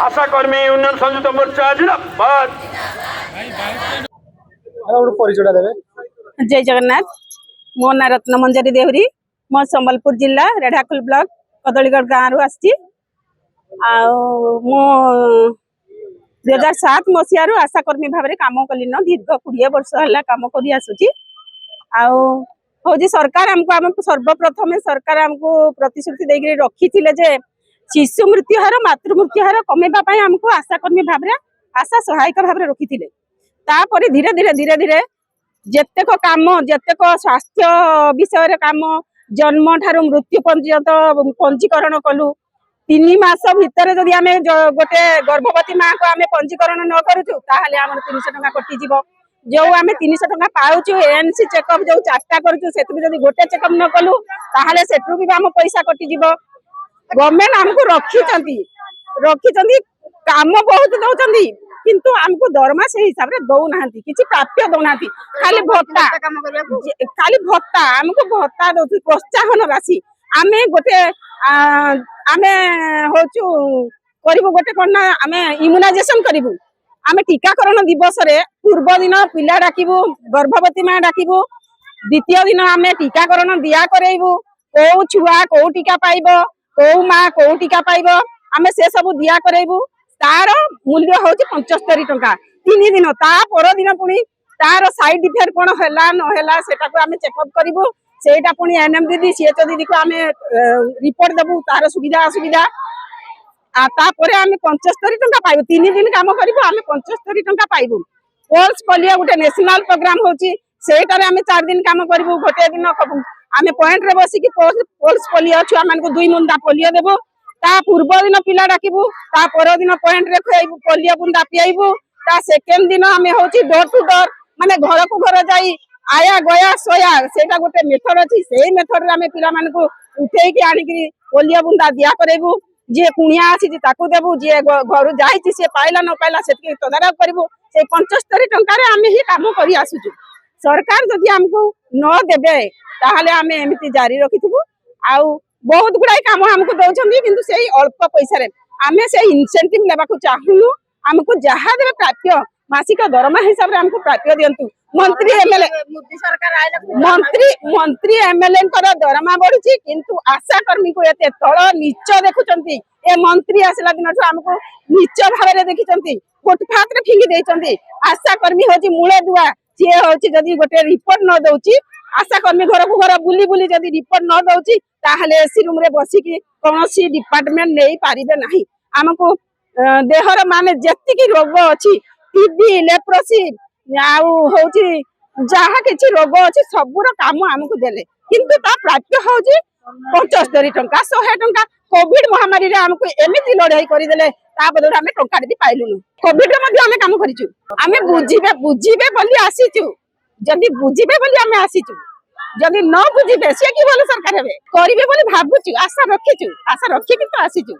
आशा कर्मी यूनियन संयुक्त मोर्चा जिंदाबाद। जय जगन्नाथ। मो ना रत्न मंजरी देहुरी। मो संबलपुर जिला रेढ़ाखोल ब्लॉक कदलीगढ़ गाँव रु आसी। मो 2007 मसीह आशा कर्मी भाव में कम कली न दीर्घ 20 वर्ष है कम कर आसूची। हूँ सरकार आमको सर्वप्रथम सरकार आमको प्रतिश्रुति देकर रखी जे शिशु मृत्यु हार मातृ मृत्यु हार कमेवाई आमको आशा कर्मी भाव में आशा सहायक भाव में रखी तापर धीरे धीरे धीरे धीरे जेतेक काम जेतेक स्वास्थ्य विषय काम जन्म ठारू मृत्यु पर्यंत पंजीकरण कलु 3 मास भितर जदि आम गोटे गर्भवती माँ को आम पंजीकरण न करूँ ताहले आम 300 टंका कटिज जो आम 300 टंका पाऊँ एएनसी चेकअप जो 4टा करूँ से गोटे चेकअप न कलु ताहले सेठू भी आम पैसा कटिज। गवर्नमेंट आमको रखी काम बहुत दौरान किंतु आमको दरमा से हिसाब से दौना किसी प्राप्य दौना खाली भत्ता आमको भत्ता दौ प्रोत्साहन राशि आम गोटे आम हूँ गोटे कौन आम इम्यूनाइजेशन करूँ आम टीकाकरण दिवस रे पूर्व दिन पिला डाकबू गर्भवती माँ डाकबू द्वितीय दिन आम टीकाकरण दिया करेबू कौ छुआ कौ टीका पाइब कौ माँ कौ टीका पाइब आम से सब दिया करेबू तार मूल्य हूँ 75 टंका 3 दिन पर दिन पुणी तार साइड इफेक्ट कौन है ना आम चेकअप करूँ सेटा पुणी एनएम दीदी सीएचओ दीदी को आम रिपोर्ट देवु तार सुविधा असुविधा तापर आम 75 टंका पाइबू 3 दिन काम करूँ आम 75 टंका पाइबू। पल्स पोलियो गोटे नेशनल प्रोग्राम होची सेटारे आम 4 दिन काम करूँ गोटे दिन आम पॉइंट रे बसिक पल्स पोलियो छुआ मान 2 मुंदा पोलियो देबू ता पूर्व दिन पिला डाकबू ता पर दिन पॉइंट रे खुआइबू पोलियो बुंदा पियाइबू ता सेकेंड दिन आम होची डोर टू डोर माने घर को घर जाई आया गया सोया सेटा गोटे मेथड अछि सेही मेथड रे आम पिला मान को उठेई के आनी कि पोलियो बुंदा दिया करेबू जे कुणिया आसी ताकू देबू जे घर जाई से पाइला न पाइला से तदारक करूँ से 75 टंका आम ही काम कर आसुचु। सरकार जदि आमको न देबे ताहले आम एमती जारी रखिथबू आउ बहुत गुड़ाई काम आमको दौरान किंतु से अल्प पैसा आम से इनसेंटिव लेवाक चाहूनु आमको जहाँ देवे प्राप्य मासिक दरमा हिसाब से आमको प्राप्य दिंतु मंत्री एमएलए मंत्री एमएलए दरमा बढ़ी किंतु आशा कर्मी को एते तल नीच देखुंट ए मंत्री आसला दिन आमको नीच भाव में देखी फुटपाथ रे फिंगी देइचंती आशा कर्मी होची मूले दुआ सी होची जदी गोटे रिपोर्ट न दउची आशा कर्मी घर को घर बुली बुली जदी रिपोर्ट न दउची ताहले एसी रूम रे बसिकी कोनोसी डिपार्टमेंट नै पारिबे नाही। आमको देहर माने जेतिकी रोग अछि टीबी लेप्रोसी आउ होची जहा किछि रोग अछि सबुर काम आमको देले किंतु ता प्राप्य होची 75 टंका 100 टंका। कोविड महामारी रे आमको एमिति लड़ाई करिदेले ता बदले आमे टंका दि पाइलुनु कोविड मध्ये आमे काम करिछु आमे बुझिबे बोली आसीछु जदी बुझिबे बोली आमे आसीछु जदी न बुझिबे से कि बोले सरकार हेबे करिवे बोली भाबुछु आशा रखिछु आशा रखि कि तो आसीछु।